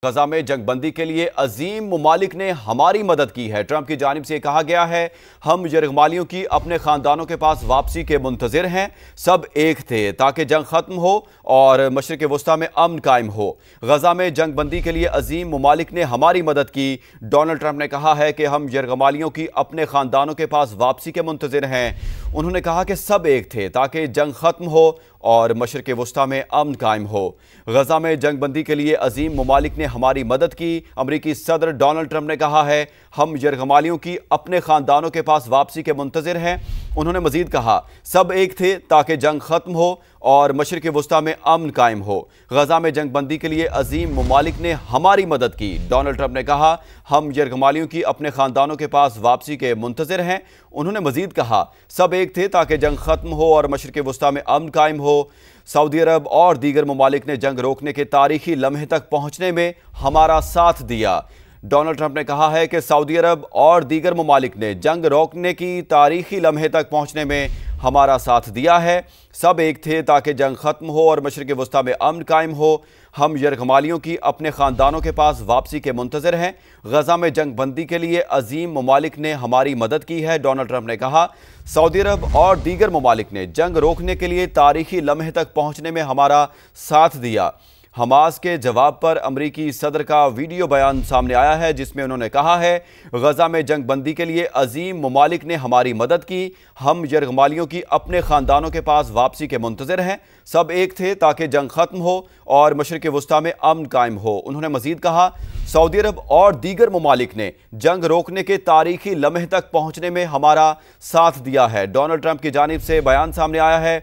غزہ میں جنگ بندی کے لیے عظیم ممالک نے ہماری مدد کی ہے۔ ٹرمپ کی جانب سے کہا گیا ہے، ہم یرغمالیوں کی اپنے خاندانوں کے پاس واپسی کے منتظر ہیں۔ سب ایک تھے تاکہ جنگ ختم ہو اور مشرق وسطی میں امن قائم ہو۔ غزہ میں جنگ بندی کے لیے عظیم ممالک نے ہماری مدد کی۔ ڈونلڈ ٹرمپ نے کہا ہے کہ ہم یرغمالیوں کی اپنے خاندانوں کے پاس واپسی کے منتظر ہیں۔ انہوں نے کہا کہ سب ایک تھے تاکہ جنگ ختم ہو اور مشرق وسطی میں امن قائم ہو۔ غزہ میں جنگ بندی کے لیے عظیم ممالک نے ہماری مدد کی۔ امریکی صدر ڈونلڈ ٹرمپ نے کہا ہے، ہم یرغمالیوں کی اپنے خاندانوں کے پاس واپسی کے منتظر ہیں۔ انہوں نے مزید کہا، سب ایک تھے تاکہ جنگ ختم ہو اور مشرق وسطی میں امن قائم ہو۔ غزہ میں جنگ بندی کے لیے عظیم ممالک نے ہماری مدد کی۔ ڈونلڈ ٹرمپ نے کہا، ہم یرغمالیوں کی اپنے خاندانوں کے پاس واپسی کے منتظر ہیں۔ انہوں نے مزید کہا، سب ایک تھے تاکہ جنگ ختم ہو اور مشرق وسطی میں امن قائم ہو۔ سعودی عرب اور دیگر ممالک نے جنگ روکنے کے تاریخی لمحے تک پہنچنے میں ہمارا ساتھ دیا۔ ڈونلڈ ٹرمپ نے کہا ہے کہ سعودی عرب اور دیگر ممالک نے جنگ روکنے کی تاریخی لمحے تک پہنچنے میں ہمارا ساتھ دیا ہے۔ سب ایک تھے تاکہ جنگ ختم ہو اور مشرق وسطی میں امن قائم ہو۔ ہم یرغمالیوں کی اپنے خاندانوں کے پاس واپسی کے منتظر ہیں۔ غزہ میں جنگ بندی کے لیے عظیم ممالک نے ہماری مدد کی ہے۔ ڈونلڈ ٹرمپ نے کہا، سعودی عرب اور دیگر ممالک نے جنگ روکنے کے لیے تاریخی لمحے تک پہنچنے میں ہمارا ساتھ دیا۔ حماس کے جواب پر امریکی صدر کا ویڈیو بیان سامنے آیا ہے، جس میں انہوں نے کہا ہے، غزہ میں جنگ بندی کے لیے عظیم ممالک نے ہماری مدد کی۔ ہم یرغمالیوں کی اپنے خاندانوں کے پاس واپسی کے منتظر ہیں۔ سب ایک تھے تاکہ جنگ ختم ہو اور مشرق وسطی میں امن قائم ہو۔ انہوں نے مزید کہا، سعودی عرب اور دیگر ممالک نے جنگ روکنے کے تاریخی لمحے تک پہنچنے میں ہمارا ساتھ دیا ہے۔ ڈونلڈ ٹرمپ کی جانب سے بیان سامنے آیا ہے۔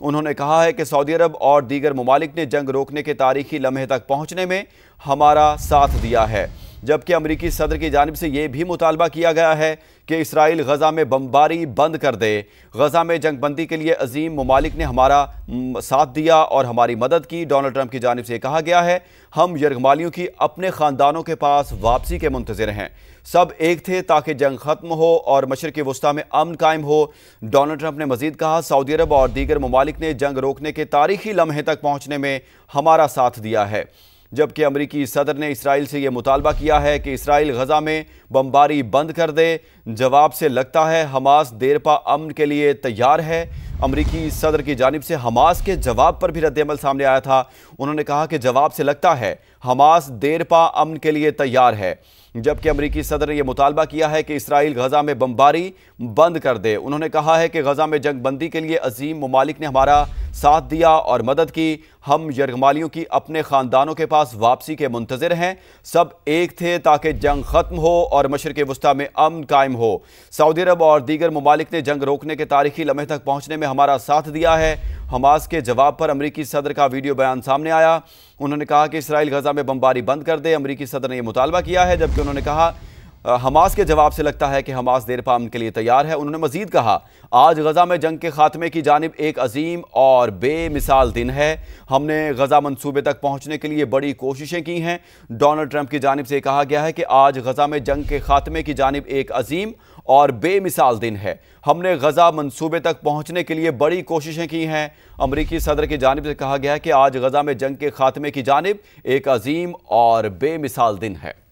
انہوں نے کہا ہے کہ سعودی عرب اور دیگر ممالک نے جنگ روکنے کے تاریخی لمحے تک پہنچنے میں ہمارا ساتھ دیا ہے، جبکہ امریکی صدر کی جانب سے یہ بھی مطالبہ کیا گیا ہے کہ اسرائیل غزہ میں بمباری بند کر دے۔ غزہ میں جنگ بندی کے لیے عظیم ممالک نے ہمارا ساتھ دیا اور ہماری مدد کی۔ ڈونلڈ ٹرمپ کی جانب سے کہا گیا ہے، ہم یرغمالیوں کی اپنے خاندانوں کے پاس واپسی کے منتظر ہیں۔ سب ایک تھے تاکہ جنگ ختم ہو اور مشرق وسطی میں امن قائم ہو۔ ڈونلڈ ٹرمپ نے مزید کہا، سعودی عرب اور دیگر ممالک نے جنگ روکنے کے تاریخی لمحے تک پہنچنے میں ہمارا ساتھ دیا ہے، جبکہ امریکی صدر نے اسرائیل سے یہ مطالبہ کیا ہے کہ اسرائیل غزہ میں بمباری بند کر دے۔ جواب سے لگتا ہے حماس دیر پا امن کے لیے تیار ہے۔ امریکی صدر کی جانب سے حماس کے جواب پر بھی رد عمل سامنے آیا تھا۔ انہوں نے کہا کہ جواب سے لگتا ہے حماس دیر پا امن کے لیے تیار ہے، جبکہ امریکی صدر نے یہ مطالبہ کیا ہے کہ اسرائیل غزہ میں بمباری بند کر دے۔ انہوں نے کہا ہے کہ غزہ میں جنگ بندی کے لیے عظیم ممالک نے ہمارا ساتھ دیا اور مدد کی۔ ہم یرغمالیوں کی اپنے خاندانوں کے پاس واپسی کے منتظر ہیں۔ سب ایک تھے تاکہ جنگ ختم ہو اور مشرق وسطی میں امن قائم ہو۔ سعودی عرب اور دیگر ممالک نے جنگ روکنے کے تاریخی لمحے تک پہنچنے میں ہمارا ساتھ دیا ہے۔ حماس کے جواب پر امریکی صدر کا ویڈیو بیان سامنے آیا۔ انہوں نے کہا کہ اسرائیل غزہ میں بمباری بند کر دے۔ امریکی صدر نے یہ مطالبہ کیا ہے، جبکہ انہوں نے کہا حماس کے جواب سے لگتا ہے کہ حماس دیر پا امن کے لیے تیار ہے۔ انہوں نے مزید کہا، آج غزہ میں جنگ کے خاتمے کی جانب ایک عظیم اور بے مثال دن ہے۔ ہم نے غزہ منصوبے تک پہنچنے کے لیے بڑی کوششیں کی ہیں۔ ڈونلڈ ٹرمپ کی جانب سے کہا گیا ہے کہ آج غزہ میں جنگ کے خاتمے کی جانب ایک عظیم اور بے مثال دن ہے۔ ہم نے غزہ منصوبے تک پہنچنے کے لیے بڑی کوششیں کی ہیں۔ امریکی صدر کی جانب سے کہا گیا ہے کہ آج غزہ میں جنگ کے خاتمے کی جانب ایک عظیم اور بے مثال دن ہے۔